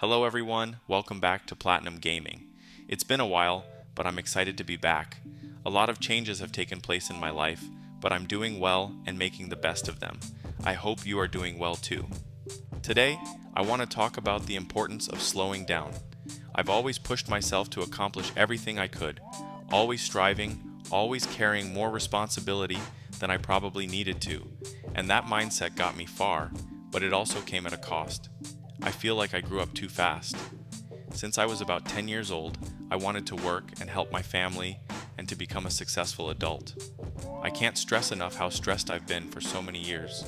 Hello everyone, welcome back to Platinum Gaming. It's been a while, but I'm excited to be back. A lot of changes have taken place in my life, but I'm doing well and making the best of them. I hope you are doing well too. Today, I want to talk about the importance of slowing down. I've always pushed myself to accomplish everything I could, always striving, always carrying more responsibility than I probably needed to, and that mindset got me far, but it also came at a cost. I feel like I grew up too fast. Since I was about 10 years old, I wanted to work and help my family and to become a successful adult. I can't stress enough how stressed I've been for so many years.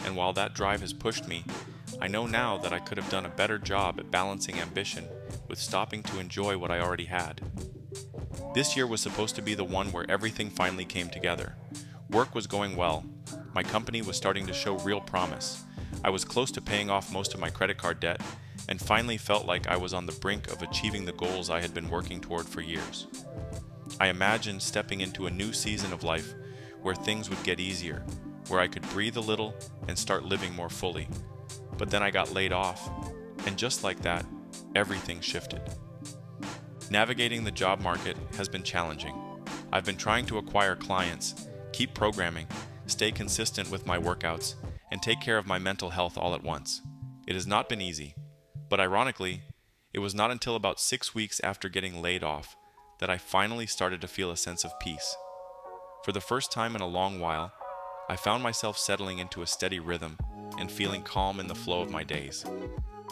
And while that drive has pushed me, I know now that I could have done a better job at balancing ambition with stopping to enjoy what I already had. This year was supposed to be the one where everything finally came together. Work was going well. My company was starting to show real promise. I was close to paying off most of my credit card debt and finally felt like I was on the brink of achieving the goals I had been working toward for years. I imagined stepping into a new season of life where things would get easier, where I could breathe a little and start living more fully. But then I got laid off, and just like that, everything shifted. Navigating the job market has been challenging. I've been trying to acquire clients, keep programming, stay consistent with my workouts, and take care of my mental health all at once. It has not been easy, but ironically, it was not until about 6 weeks after getting laid off that I finally started to feel a sense of peace. For the first time in a long while, I found myself settling into a steady rhythm and feeling calm in the flow of my days.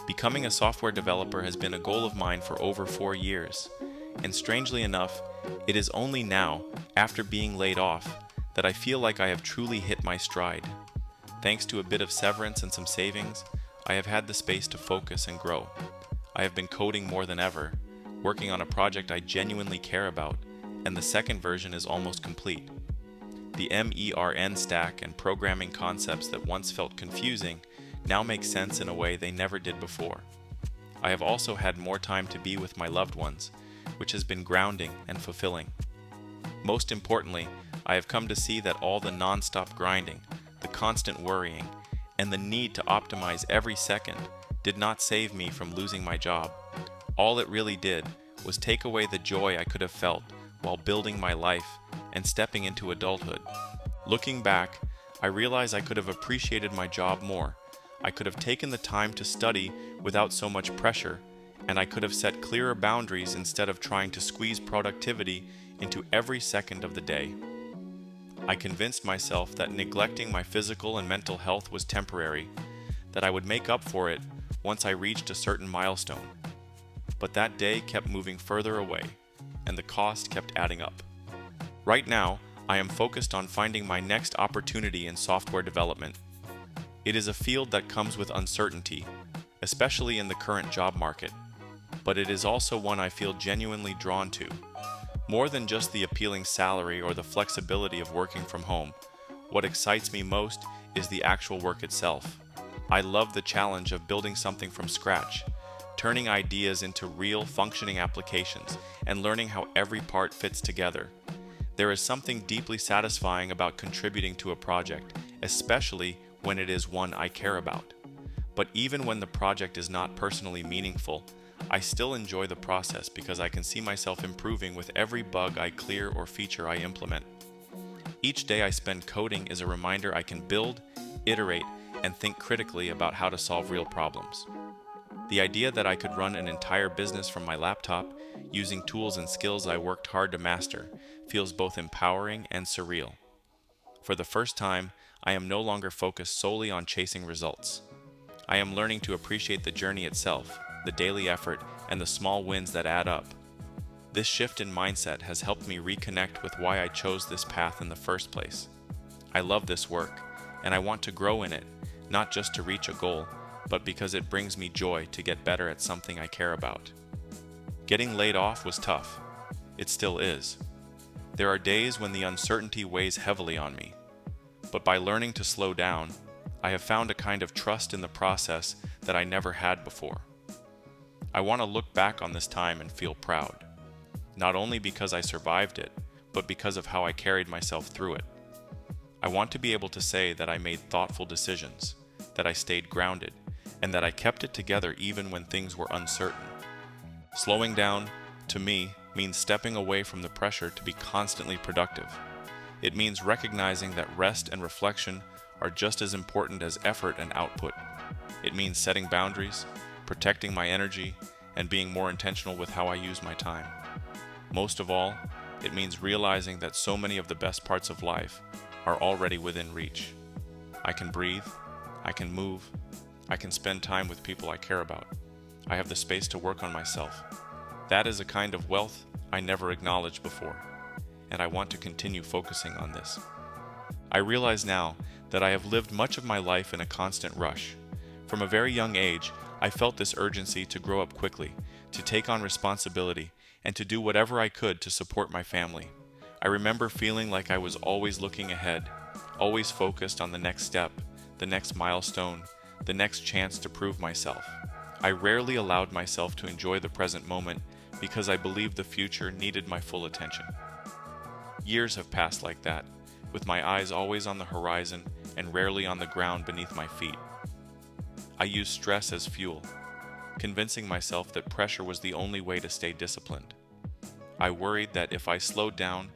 Becoming a software developer has been a goal of mine for over 4 years, and strangely enough, it is only now, after being laid off, that I feel like I have truly hit my stride. Thanks to a bit of severance and some savings, I have had the space to focus and grow. I have been coding more than ever, working on a project I genuinely care about, and the second version is almost complete. The MERN stack and programming concepts that once felt confusing now make sense in a way they never did before. I have also had more time to be with my loved ones, which has been grounding and fulfilling. Most importantly, I have come to see that all the non-stop grinding, the constant worrying, and the need to optimize every second did not save me from losing my job. All it really did was take away the joy I could have felt while building my life and stepping into adulthood. Looking back, I realize I could have appreciated my job more. I could have taken the time to study without so much pressure, and I could have set clearer boundaries instead of trying to squeeze productivity into every second of the day. I convinced myself that neglecting my physical and mental health was temporary, that I would make up for it once I reached a certain milestone. But that day kept moving further away, and the cost kept adding up. Right now, I am focused on finding my next opportunity in software development. It is a field that comes with uncertainty, especially in the current job market, but it is also one I feel genuinely drawn to. More than just the appealing salary or the flexibility of working from home, what excites me most is the actual work itself. I love the challenge of building something from scratch, turning ideas into real functioning applications, and learning how every part fits together. There is something deeply satisfying about contributing to a project, especially when it is one I care about. But even when the project is not personally meaningful, I still enjoy the process because I can see myself improving with every bug I clear or feature I implement. Each day I spend coding is a reminder I can build, iterate, and think critically about how to solve real problems. The idea that I could run an entire business from my laptop using tools and skills I worked hard to master feels both empowering and surreal. For the first time, I am no longer focused solely on chasing results. I am learning to appreciate the journey itself, the daily effort, and the small wins that add up. This shift in mindset has helped me reconnect with why I chose this path in the first place. I love this work, and I want to grow in it, not just to reach a goal, but because it brings me joy to get better at something I care about. Getting laid off was tough. It still is. There are days when the uncertainty weighs heavily on me, but by learning to slow down, I have found a kind of trust in the process that I never had before. I want to look back on this time and feel proud, not only because I survived it, but because of how I carried myself through it. I want to be able to say that I made thoughtful decisions, that I stayed grounded, and that I kept it together even when things were uncertain. Slowing down, to me, means stepping away from the pressure to be constantly productive. It means recognizing that rest and reflection are just as important as effort and output. It means setting boundaries, protecting my energy, and being more intentional with how I use my time. Most of all, it means realizing that so many of the best parts of life are already within reach. I can breathe, I can move, I can spend time with people I care about. I have the space to work on myself. That is a kind of wealth I never acknowledged before, and I want to continue focusing on this. I realize now that I have lived much of my life in a constant rush. From a very young age, I felt this urgency to grow up quickly, to take on responsibility, and to do whatever I could to support my family. I remember feeling like I was always looking ahead, always focused on the next step, the next milestone, the next chance to prove myself. I rarely allowed myself to enjoy the present moment because I believed the future needed my full attention. Years have passed like that, with my eyes always on the horizon and rarely on the ground beneath my feet. I used stress as fuel, convincing myself that pressure was the only way to stay disciplined. I worried that if I slowed down,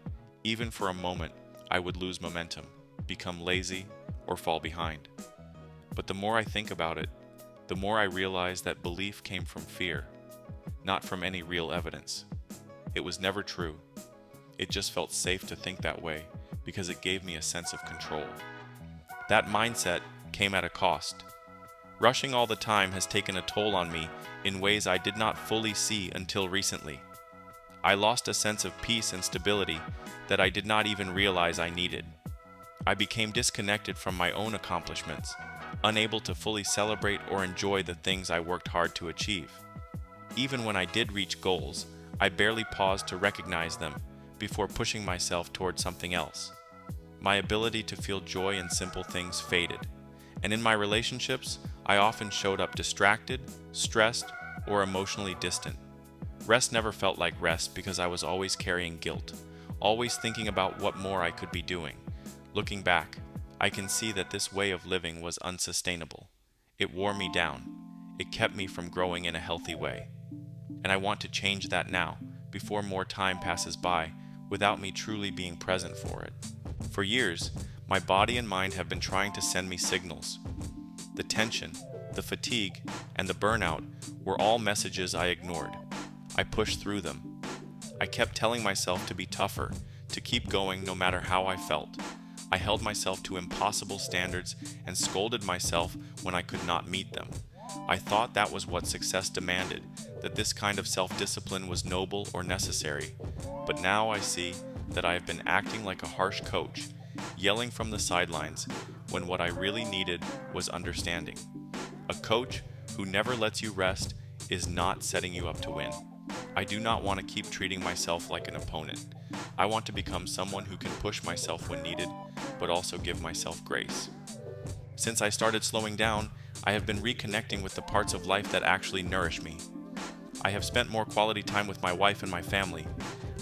even for a moment, I would lose momentum, become lazy, or fall behind. But the more I think about it, the more I realize that belief came from fear, not from any real evidence. It was never true. It just felt safe to think that way because it gave me a sense of control. That mindset came at a cost. Rushing all the time has taken a toll on me in ways I did not fully see until recently. I lost a sense of peace and stability that I did not even realize I needed. I became disconnected from my own accomplishments, unable to fully celebrate or enjoy the things I worked hard to achieve. Even when I did reach goals, I barely paused to recognize them before pushing myself toward something else. My ability to feel joy in simple things faded, and in my relationships, I often showed up distracted, stressed, or emotionally distant. Rest never felt like rest because I was always carrying guilt, always thinking about what more I could be doing. Looking back, I can see that this way of living was unsustainable. It wore me down. It kept me from growing in a healthy way. And I want to change that now, before more time passes by, without me truly being present for it. For years, my body and mind have been trying to send me signals. The tension, the fatigue, and the burnout were all messages I ignored. I pushed through them. I kept telling myself to be tougher, to keep going no matter how I felt. I held myself to impossible standards and scolded myself when I could not meet them. I thought that was what success demanded, that this kind of self-discipline was noble or necessary. But now I see that I have been acting like a harsh coach, yelling from the sidelines, when what I really needed was understanding. A coach who never lets you rest is not setting you up to win. I do not want to keep treating myself like an opponent. I want to become someone who can push myself when needed, but also give myself grace. Since I started slowing down, I have been reconnecting with the parts of life that actually nourish me. I have spent more quality time with my wife and my family.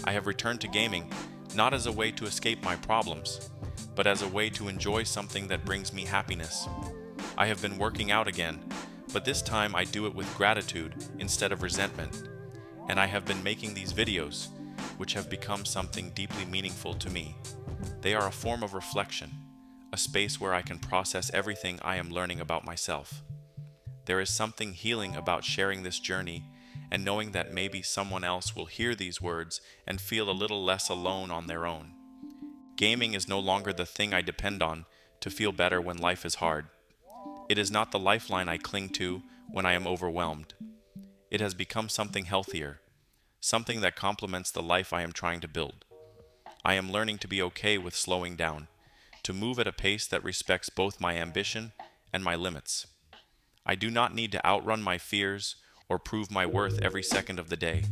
I have returned to gaming, not as a way to escape my problems, but as a way to enjoy something that brings me happiness. I have been working out again, but this time I do it with gratitude instead of resentment. And I have been making these videos, which have become something deeply meaningful to me. They are a form of reflection, a space where I can process everything I am learning about myself. There is something healing about sharing this journey and knowing that maybe someone else will hear these words and feel a little less alone on their own. Gaming is no longer the thing I depend on to feel better when life is hard. It is not the lifeline I cling to when I am overwhelmed. It has become something healthier, something that complements the life I am trying to build. I am learning to be okay with slowing down, to move at a pace that respects both my ambition and my limits. I do not need to outrun my fears or prove my worth every second of the day.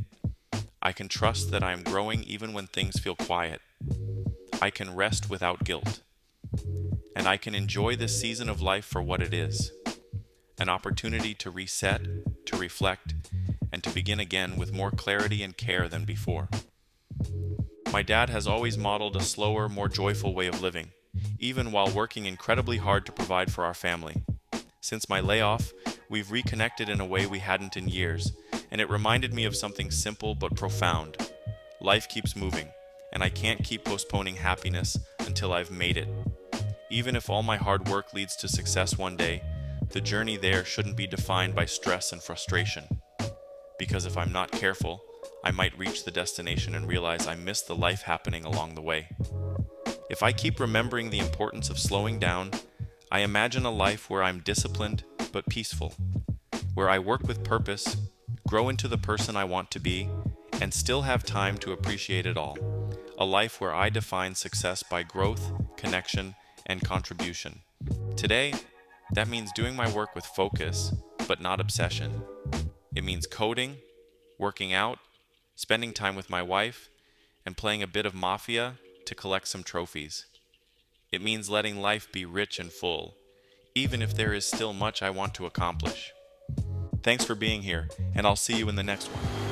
I can trust that I am growing even when things feel quiet. I can rest without guilt. And I can enjoy this season of life for what it is, an opportunity to reset, to reflect, and to begin again with more clarity and care than before. My dad has always modeled a slower, more joyful way of living, even while working incredibly hard to provide for our family. Since my layoff, We've reconnected in a way we hadn't in years, and it reminded me of something simple but profound. Life keeps moving, and I can't keep postponing happiness until I've made it. Even if all my hard work leads to success one day, the journey there shouldn't be defined by stress and frustration. Because if I'm not careful, I might reach the destination and realize I missed the life happening along the way. If I keep remembering the importance of slowing down, I imagine a life where I'm disciplined but peaceful, where I work with purpose, grow into the person I want to be, and still have time to appreciate it all. A life where I define success by growth, connection, and contribution. Today, that means doing my work with focus, but not obsession. It means coding, working out, spending time with my wife, and playing a bit of Mafia to collect some trophies. It means letting life be rich and full, even if there is still much I want to accomplish. Thanks for being here, and I'll see you in the next one.